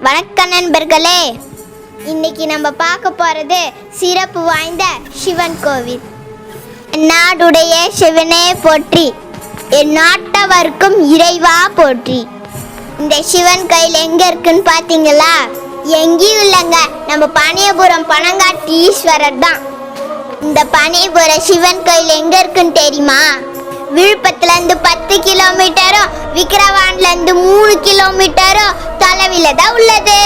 வணக்கம் நண்பர்களே, இன்னைக்கு நம்ம பார்க்க போறது சிறப்பு வாய்ந்த சிவன் கோவில். நாடுடைய சிவனே போற்றி, என் நாட்டவர்க்கும் இறைவா போற்றி. இந்த சிவன் கையில் எங்க இருக்குன்னு பாத்தீங்களா? எங்கேயும் இல்லைங்க, நம்ம பனையபுரம் பனங்காட்டு ஈஸ்வரர் தான். இந்த பனையபுர சிவன் கையில் எங்க இருக்குன்னு தெரியுமா? விழுப்புரத்துல இருந்து 10 கிலோமீட்டரும் விக்கிரவாண்டில இருந்து 3 கிலோமீட்டரும் தொலைவில் தான் உள்ளது.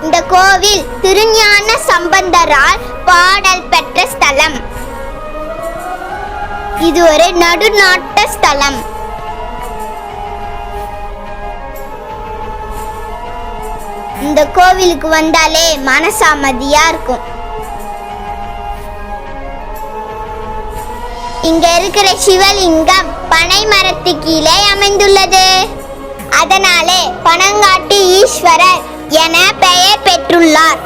இந்த கோவில் திருஞான சம்பந்தரால் பாடல் பெற்ற ஸ்தலம். இது ஒரு நடுநாட்ட ஸ்தலம். இந்த கோவிலுக்கு வந்தாலே மனசாமதியா இருக்கும். இங்க இருக்கிற சிவலிங்கம் பனை மரத்து கீழே அமைந்துள்ளது. அதனாலே பனங்காட்டு ஈஸ்வரர் என பெயர் பெற்றுள்ளார்.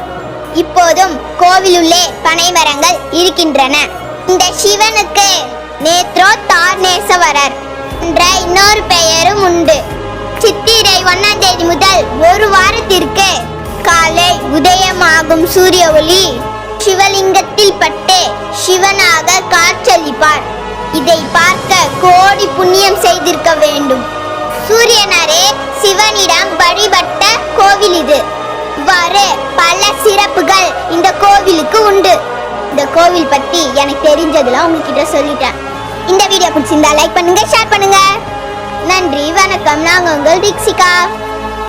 இப்போதும் கோவிலுள்ளே பனை மரங்கள் இருக்கின்றன. இந்த சிவனுக்கு நேத்ரோத்தார்நேசவரர் என்ற இன்னொரு பெயரும் உண்டு. சித்திரை 1ஆம் தேதி முதல் ஒரு வாரத்திற்கு காலை உதயமாகும் சூரிய ஒளி சிவலிங்கத்தில் பட்டு சிவனாக காட்சியளிப்பார். இதை பார்க்க கோடி புண்ணியம் செய்திருக்க வேண்டும். சூரியனரே சிவனிடம் வழிபட்ட கோவில் இது. இவ்வாறு பல சிறப்புகள் இந்த கோவிலுக்கு உண்டு. இந்த கோவில் பத்தி எனக்கு தெரிஞ்சதுலாம் உங்ககிட்ட சொல்லிட்டேன். இந்த வீடியோ பிடிச்சிருந்தா லைக் பண்ணுங்க, ஷேர் பண்ணுங்க. நன்றி, வணக்கம். நாங்கள் உங்கள் தீக்ஷிகா.